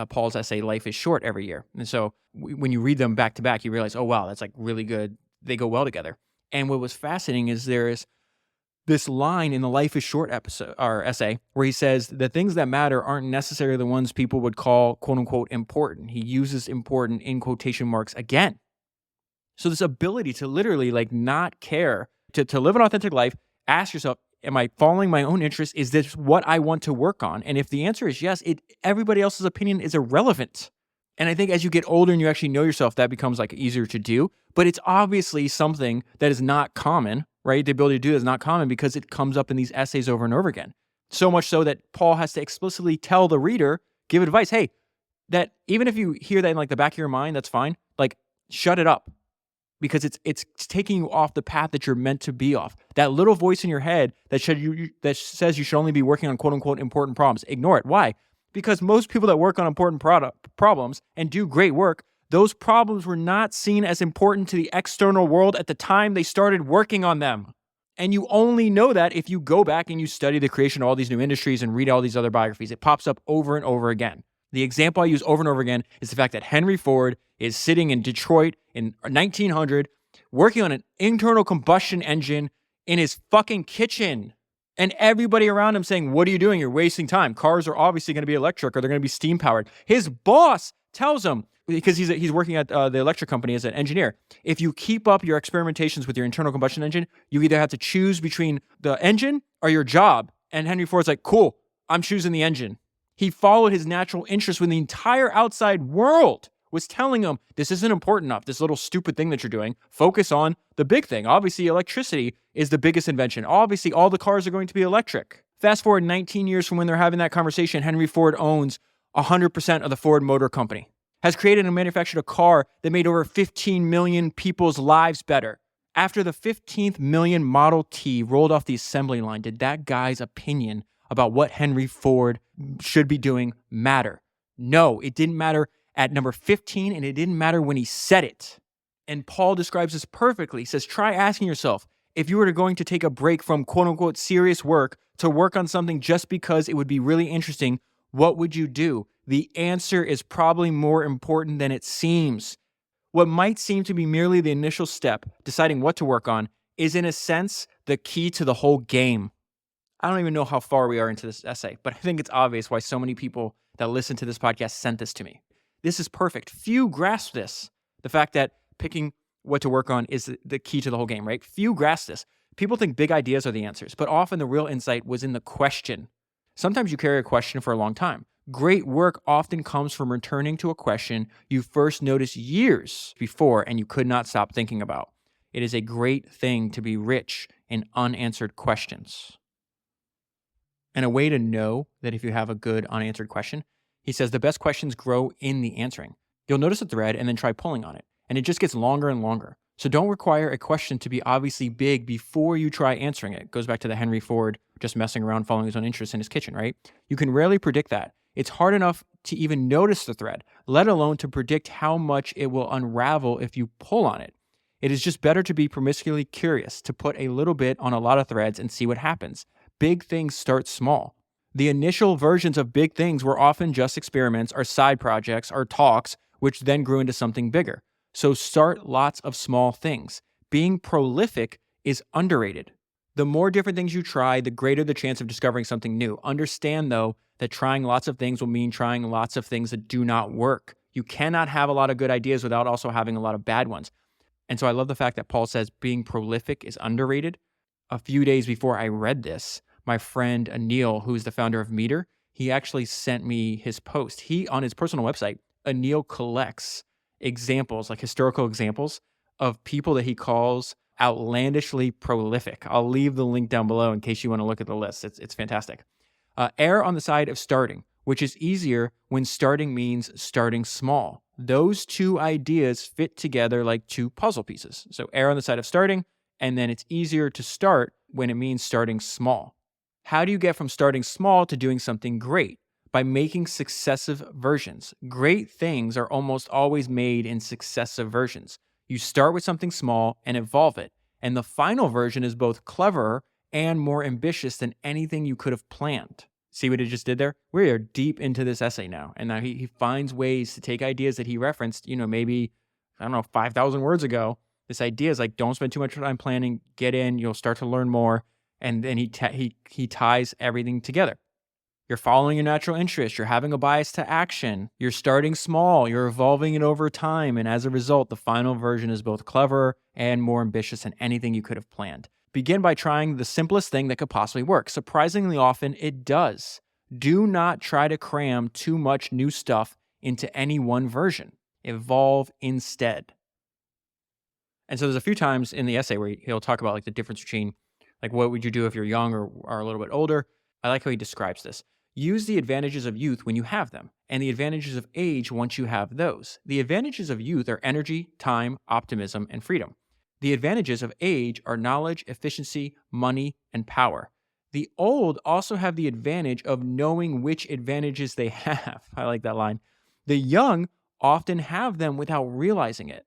Paul's essay, Life is Short, every year. And so when you read them back to back, you realize, oh, wow, that's like really good. They go well together. And what was fascinating is there is this line in the Life is Short episode or essay where he says the things that matter aren't necessarily the ones people would call quote unquote important. He uses important in quotation marks again. So this ability to literally like not care, to live an authentic life, ask yourself, am I following my own interest? Is this what I want to work on? And if the answer is yes, everybody else's opinion is irrelevant. And I think as you get older and you actually know yourself, that becomes like easier to do. But it's obviously something that is not common, right? The ability to do it is not common because it comes up in these essays over and over again. So much so that Paul has to explicitly tell the reader, give advice, hey, that even if you hear that in like the back of your mind, that's fine. Like, shut it up. Because it's taking you off the path that you're meant to be off. That little voice in your head that says you should only be working on quote unquote important problems. Ignore it. Why? Because most people that work on important problems and do great work, those problems were not seen as important to the external world at the time they started working on them. And you only know that if you go back and you study the creation of all these new industries and read all these other biographies. It pops up over and over again. The example I use over and over again is the fact that Henry Ford is sitting in Detroit in 1900 working on an internal combustion engine in his fucking kitchen. And everybody around him saying, what are you doing? You're wasting time. Cars are obviously going to be electric or they're going to be steam powered. His boss tells him, because he's working at the electric company as an engineer, if you keep up your experimentations with your internal combustion engine, you either have to choose between the engine or your job. And Henry Ford's like, cool, I'm choosing the engine. He followed his natural interest when the entire outside world was telling him, this isn't important enough, this little stupid thing that you're doing. Focus on the big thing. Obviously, electricity is the biggest invention. Obviously, all the cars are going to be electric. Fast forward 19 years from when they're having that conversation, Henry Ford owns 100% of the Ford Motor Company, has created and manufactured a car that made over 15 million people's lives better. After the 15th million Model T rolled off the assembly line, did that guy's opinion about what Henry Ford should be doing matter? No, it didn't matter at number 15, and it didn't matter when he said it. And Paul describes this perfectly. He says, try asking yourself, if you were going to take a break from quote unquote serious work to work on something just because it would be really interesting, what would you do? The answer is probably more important than it seems. What might seem to be merely the initial step, deciding what to work on, is in a sense the key to the whole game. I don't even know how far we are into this essay, but I think it's obvious why so many people that listen to this podcast sent this to me. This is perfect. Few grasp this. The fact that picking what to work on is the key to the whole game, right? Few grasp this. People think big ideas are the answers, but often the real insight was in the question. Sometimes you carry a question for a long time. Great work often comes from returning to a question you first noticed years before and you could not stop thinking about. It is a great thing to be rich in unanswered questions. And a way to know that if you have a good unanswered question, he says the best questions grow in the answering. You'll notice a thread and then try pulling on it, and it just gets longer and longer. So don't require a question to be obviously big before you try answering it. It goes back to the Henry Ford just messing around following his own interests in his kitchen, right? You can rarely predict that. It's hard enough to even notice the thread, let alone to predict how much it will unravel if you pull on it. It is just better to be promiscuously curious, to put a little bit on a lot of threads and see what happens. Big things start small. The initial versions of big things were often just experiments or side projects or talks, which then grew into something bigger. So start lots of small things. Being prolific is underrated. The more different things you try, the greater the chance of discovering something new. Understand, though, that trying lots of things will mean trying lots of things that do not work. You cannot have a lot of good ideas without also having a lot of bad ones. And so I love the fact that Paul says being prolific is underrated. A few days before I read this, my friend Anil, who's the founder of Meter, he actually sent me his post. He, on his personal website, Anil collects examples, like historical examples of people that he calls outlandishly prolific. I'll leave the link down below in case you want to look at the list. It's fantastic. Err on the side of starting, which is easier when starting means starting small. Those two ideas fit together like two puzzle pieces. So err on the side of starting, and then it's easier to start when it means starting small. How do you get from starting small to doing something great? By making successive versions. Great things are almost always made in successive versions. You start with something small and evolve it, and the final version is both cleverer and more ambitious than anything you could have planned. See what he just did there? We are deep into this essay now. And now he finds ways to take ideas that he referenced, maybe, I don't know, 5,000 words ago. This idea is like, don't spend too much time planning, get in, you'll start to learn more. And then he ties everything together. You're following your natural interest. You're having a bias to action. You're starting small. You're evolving it over time. And as a result, the final version is both clever and more ambitious than anything you could have planned. Begin by trying the simplest thing that could possibly work. Surprisingly often, it does. Do not try to cram too much new stuff into any one version. Evolve instead. And so there's a few times in the essay where he'll talk about like the difference between like what would you do if you're young or are a little bit older. I like how he describes this. Use the advantages of youth when you have them, and the advantages of age once you have those. The advantages of youth are energy, time, optimism, and freedom. The advantages of age are knowledge, efficiency, money, and power. The old also have the advantage of knowing which advantages they have. I like that line. The young often have them without realizing it.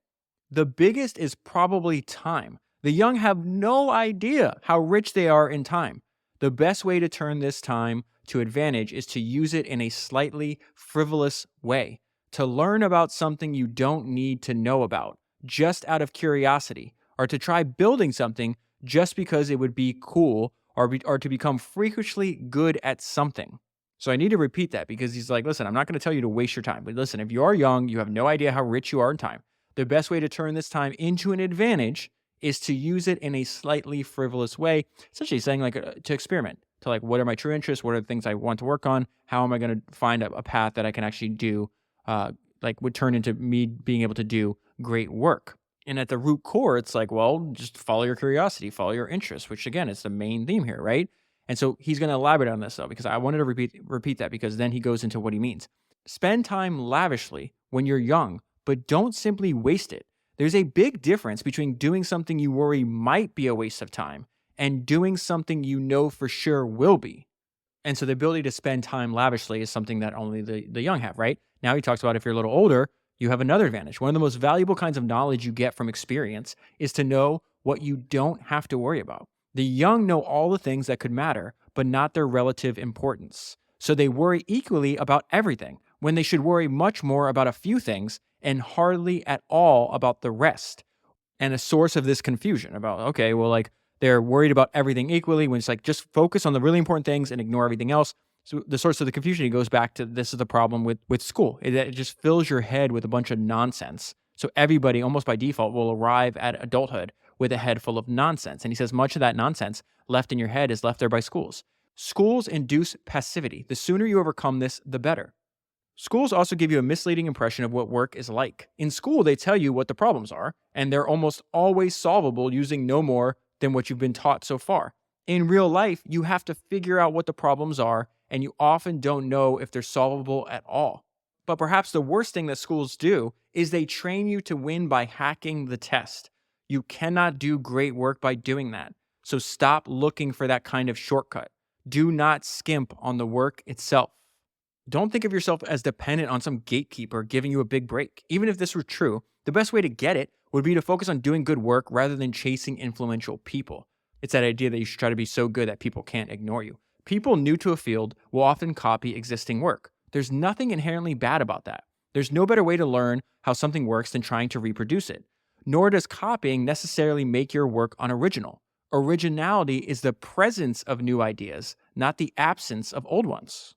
The biggest is probably time. The young have no idea how rich they are in time. The best way to turn this time to advantage is to use it in a slightly frivolous way, to learn about something you don't need to know about, just out of curiosity, or to try building something just because it would be cool, or to become freakishly good at something. So I need to repeat that because he's like, listen, I'm not going to tell you to waste your time, but listen, if you are young, you have no idea how rich you are in time. The best way to turn this time into an advantage is to use it in a slightly frivolous way, essentially saying like to experiment, to like, what are my true interests? What are the things I want to work on? How am I going to find a path that I can actually do, like would turn into me being able to do great work? And at the root core, it's like, well, just follow your curiosity, follow your interests, which again, is the main theme here, right? And so he's going to elaborate on this though, because I wanted to repeat that because then he goes into what he means. Spend time lavishly when you're young, but don't simply waste it. There's a big difference between doing something you worry might be a waste of time and doing something you know for sure will be. And so the ability to spend time lavishly is something that only the young have, right? Now he talks about if you're a little older, you have another advantage. One of the most valuable kinds of knowledge you get from experience is to know what you don't have to worry about. The young know all the things that could matter, but not their relative importance. So they worry equally about everything, when they should worry much more about a few things and hardly at all about the rest. And a source of this confusion about, okay, well, like they're worried about everything equally when it's like just focus on the really important things and ignore everything else. So the source of the confusion, he goes back to this is the problem with school. It just fills your head with a bunch of nonsense. So everybody, almost by default, will arrive at adulthood with a head full of nonsense. And he says much of that nonsense left in your head is left there by schools. Schools induce passivity. The sooner you overcome this, the better. Schools also give you a misleading impression of what work is like. In school, they tell you what the problems are, and they're almost always solvable using no more than what you've been taught so far. In real life, you have to figure out what the problems are, and you often don't know if they're solvable at all. But perhaps the worst thing that schools do is they train you to win by hacking the test. You cannot do great work by doing that. So stop looking for that kind of shortcut. Do not skimp on the work itself. Don't think of yourself as dependent on some gatekeeper giving you a big break. Even if this were true, the best way to get it would be to focus on doing good work rather than chasing influential people. It's that idea that you should try to be so good that people can't ignore you. People new to a field will often copy existing work. There's nothing inherently bad about that. There's no better way to learn how something works than trying to reproduce it. Nor does copying necessarily make your work unoriginal. Originality is the presence of new ideas, not the absence of old ones.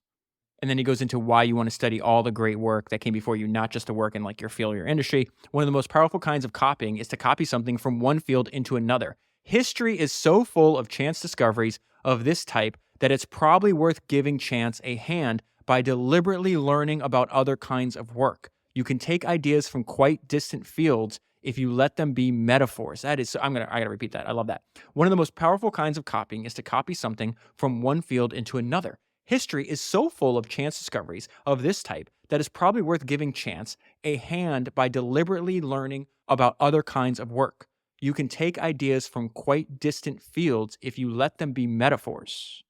And then he goes into why you want to study all the great work that came before you, not just the work in like your field or your industry. One of the most powerful kinds of copying is to copy something from one field into another. History is so full of chance discoveries of this type that it's probably worth giving chance a hand by deliberately learning about other kinds of work. You can take ideas from quite distant fields if you let them be metaphors. That is, I gotta repeat that. I love that. One of the most powerful kinds of copying is to copy something from one field into another. History is so full of chance discoveries of this type that it's probably worth giving chance a hand by deliberately learning about other kinds of work. You can take ideas from quite distant fields if you let them be metaphors.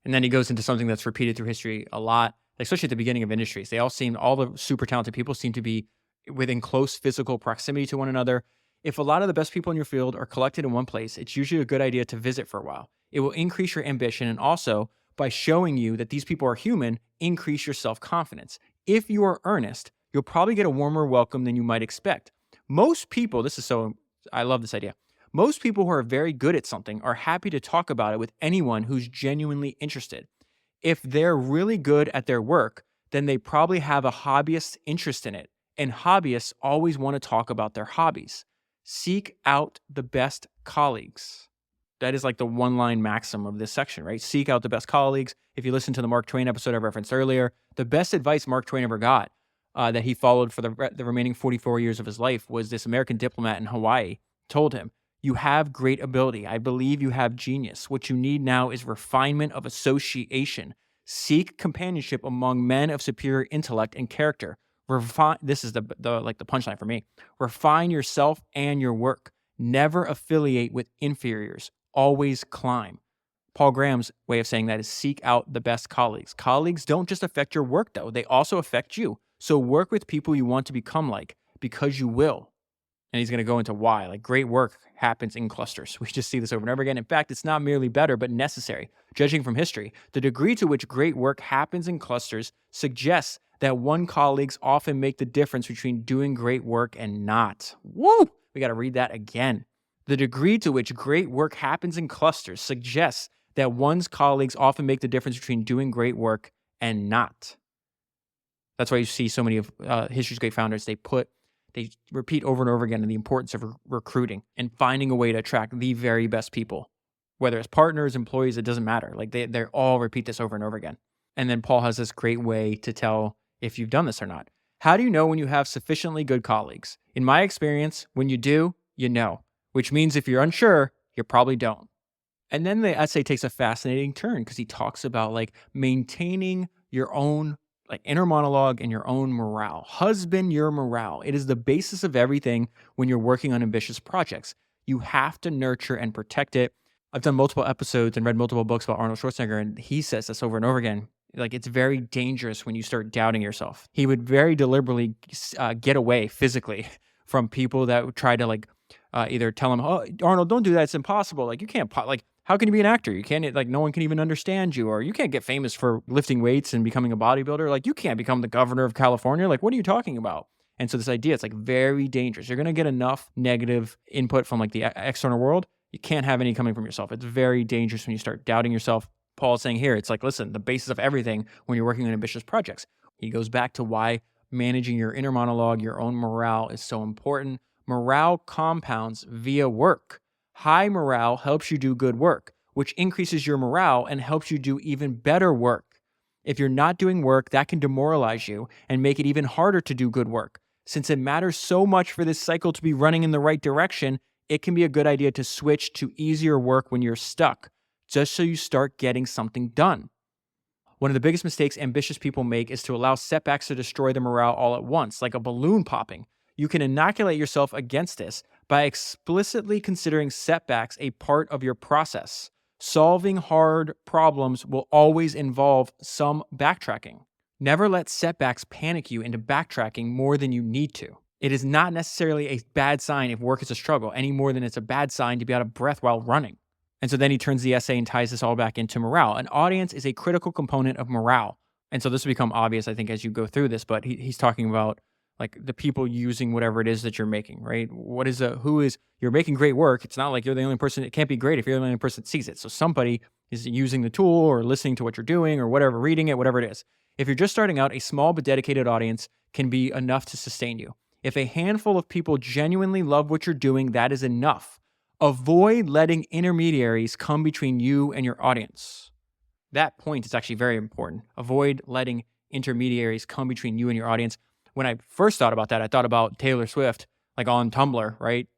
And then he goes into something that's repeated through history a lot, especially at the beginning of industries. All the super talented people seem to be within close physical proximity to one another. If a lot of the best people in your field are collected in one place, it's usually a good idea to visit for a while. It will increase your ambition, and also by showing you that these people are human, increase your self-confidence. If you are earnest, you'll probably get a warmer welcome than you might expect. Most people, I love this idea. Most people who are very good at something are happy to talk about it with anyone who's genuinely interested. If they're really good at their work, then they probably have a hobbyist interest in it. And hobbyists always want to talk about their hobbies. Seek out the best colleagues. That is like the one line maxim of this section, right? Seek out the best colleagues. If you listen to the Mark Twain episode I referenced earlier, the best advice Mark Twain ever got that he followed for the remaining 44 years of his life was this American diplomat in Hawaii told him, "You have great ability. I believe you have genius. What you need now is refinement of association. Seek companionship among men of superior intellect and character. Refine." This is the punchline for me. Refine yourself and your work. Never affiliate with inferiors. Always climb. Paul Graham's way of saying that is seek out the best colleagues. Colleagues don't just affect your work, though. They also affect you. So work with people you want to become like, because you will. And he's going to go into why. Like, great work happens in clusters. We just see this over and over again. In fact, it's not merely better, but necessary. Judging from history, the degree to which great work happens in clusters suggests that one colleagues often make the difference between doing great work and not. Woo! We got to read that again. The degree to which great work happens in clusters suggests that one's colleagues often make the difference between doing great work and not. That's why you see so many of history's great founders, they repeat over and over again the importance of recruiting and finding a way to attract the very best people. Whether it's partners, employees, it doesn't matter. Like they all repeat this over and over again. And then Paul has this great way to tell if you've done this or not. How do you know when you have sufficiently good colleagues? In my experience, when you do, you know. Which means if you're unsure, you probably don't. And then the essay takes a fascinating turn because he talks about like maintaining your own like inner monologue and your own morale. Husband your morale. It is the basis of everything when you're working on ambitious projects. You have to nurture and protect it. I've done multiple episodes and read multiple books about Arnold Schwarzenegger, and he says this over and over again. Like, it's very dangerous when you start doubting yourself. He would very deliberately get away physically from people that would try to like either tell him, "Oh, Arnold, don't do that. It's impossible. Like, you can't, how can you be an actor? You can't, like, no one can even understand you, or you can't get famous for lifting weights and becoming a bodybuilder. Like, you can't become the governor of California. Like, what are you talking about?" And so this idea, it's like very dangerous. You're going to get enough negative input from like the external world. You can't have any coming from yourself. It's very dangerous when you start doubting yourself. Paul's saying here, it's like, listen, the basis of everything when you're working on ambitious projects. He goes back to why managing your inner monologue, your own morale is so important. Morale compounds via work. High morale helps you do good work, which increases your morale and helps you do even better work. If you're not doing work, that can demoralize you and make it even harder to do good work. Since it matters so much for this cycle to be running in the right direction, it can be a good idea to switch to easier work when you're stuck, just so you start getting something done. One of the biggest mistakes ambitious people make is to allow setbacks to destroy their morale all at once, like a balloon popping. You can inoculate yourself against this by explicitly considering setbacks a part of your process. Solving hard problems will always involve some backtracking. Never let setbacks panic you into backtracking more than you need to. It is not necessarily a bad sign if work is a struggle, any more than it's a bad sign to be out of breath while running. And so then he turns the essay and ties this all back into morale. An audience is a critical component of morale. And so this will become obvious, I think, as you go through this, but he's talking about like the people using whatever it is that you're making, right? You're making great work. It's not like you're the only person. It can't be great if you're the only person that sees it. So somebody is using the tool or listening to what you're doing or whatever, reading it, whatever it is. If you're just starting out, a small but dedicated audience can be enough to sustain you. If a handful of people genuinely love what you're doing, that is enough. Avoid letting intermediaries come between you and your audience. That point is actually very important. Avoid letting intermediaries come between you and your audience. When I first thought about that, I thought about Taylor Swift, like on Tumblr, right?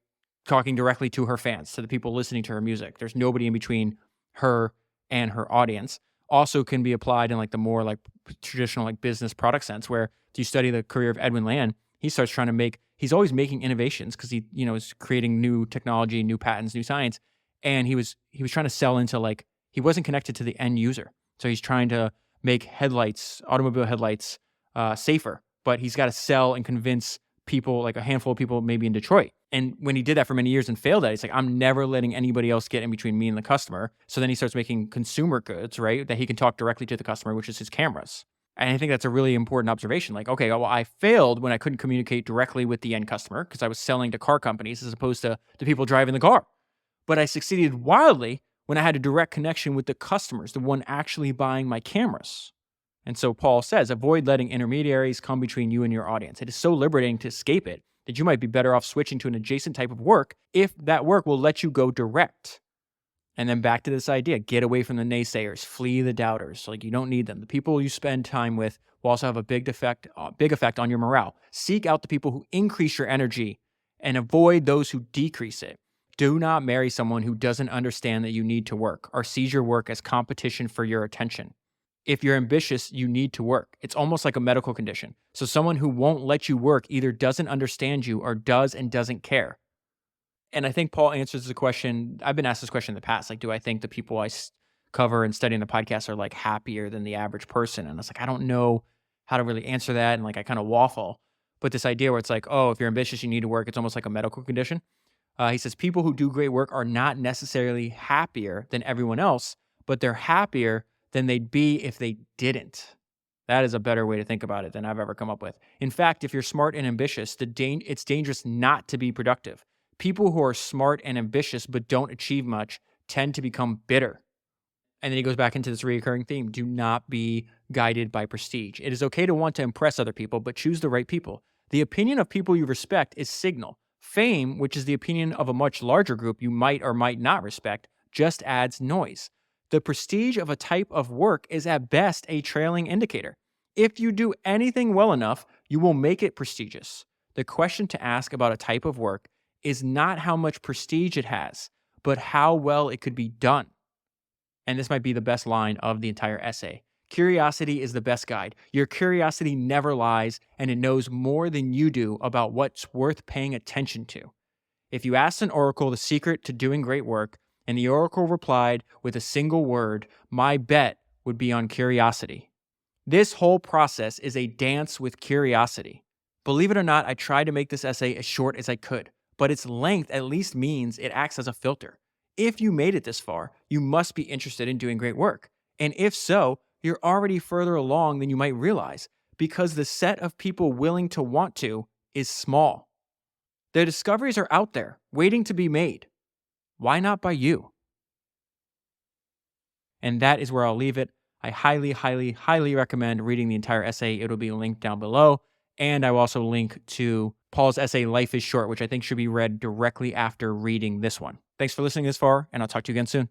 Talking directly to her fans, to the people listening to her music. There's nobody in between her and her audience. Also can be applied in like the more like traditional like business product sense, where if you study the career of Edwin Land, he starts trying to he's always making innovations because he, is creating new technology, new patents, new science. And he was trying to sell into like, he wasn't connected to the end user. So he's trying to make automobile headlights safer, but he's got to sell and convince people, like a handful of people maybe in Detroit. And when he did that for many years and failed at it, he's like, I'm never letting anybody else get in between me and the customer. So then he starts making consumer goods, right? That he can talk directly to the customer, which is his cameras. And I think that's a really important observation. Like, okay, well, I failed when I couldn't communicate directly with the end customer because I was selling to car companies as opposed to the people driving the car. But I succeeded wildly when I had a direct connection with the customers, the one actually buying my cameras. And so Paul says, avoid letting intermediaries come between you and your audience. It is so liberating to escape it that you might be better off switching to an adjacent type of work if that work will let you go direct. And then back to this idea, get away from the naysayers, flee the doubters. Like, you don't need them. The people you spend time with will also have a big effect on your morale. Seek out the people who increase your energy and avoid those who decrease it. Do not marry someone who doesn't understand that you need to work or sees your work as competition for your attention. If you're ambitious, you need to work. It's almost like a medical condition. So someone who won't let you work either doesn't understand you or does and doesn't care. And I think Paul answers the question. I've been asked this question in the past. Like, do I think the people I cover and study in the podcast are like happier than the average person? And it's like, I don't know how to really answer that. And like, I kind of waffle. But this idea where it's like, oh, if you're ambitious, you need to work. It's almost like a medical condition. He says people who do great work are not necessarily happier than everyone else, but they're happier than they'd be if they didn't. That is a better way to think about it than I've ever come up with. In fact, if you're smart and ambitious, it's dangerous not to be productive. People who are smart and ambitious but don't achieve much tend to become bitter. And then he goes back into this recurring theme. Do not be guided by prestige. It is okay to want to impress other people, but choose the right people. The opinion of people you respect is signal. Fame, which is the opinion of a much larger group you might or might not respect, just adds noise. The prestige of a type of work is at best a trailing indicator. If you do anything well enough, you will make it prestigious. The question to ask about a type of work is not how much prestige it has, but how well it could be done. And this might be the best line of the entire essay. Curiosity is the best guide. Your curiosity never lies, and it knows more than you do about what's worth paying attention to. If you asked an oracle the secret to doing great work, and the oracle replied with a single word, my bet would be on curiosity. This whole process is a dance with curiosity. Believe it or not, I tried to make this essay as short as I could, but its length at least means it acts as a filter. If you made it this far, you must be interested in doing great work. And if so, you're already further along than you might realize, because the set of people willing to want to is small. The discoveries are out there, waiting to be made. Why not by you? And that is where I'll leave it. I highly, highly, highly recommend reading the entire essay. It'll be linked down below. And I will also link to Paul's essay, Life is Short, which I think should be read directly after reading this one. Thanks for listening this far, and I'll talk to you again soon.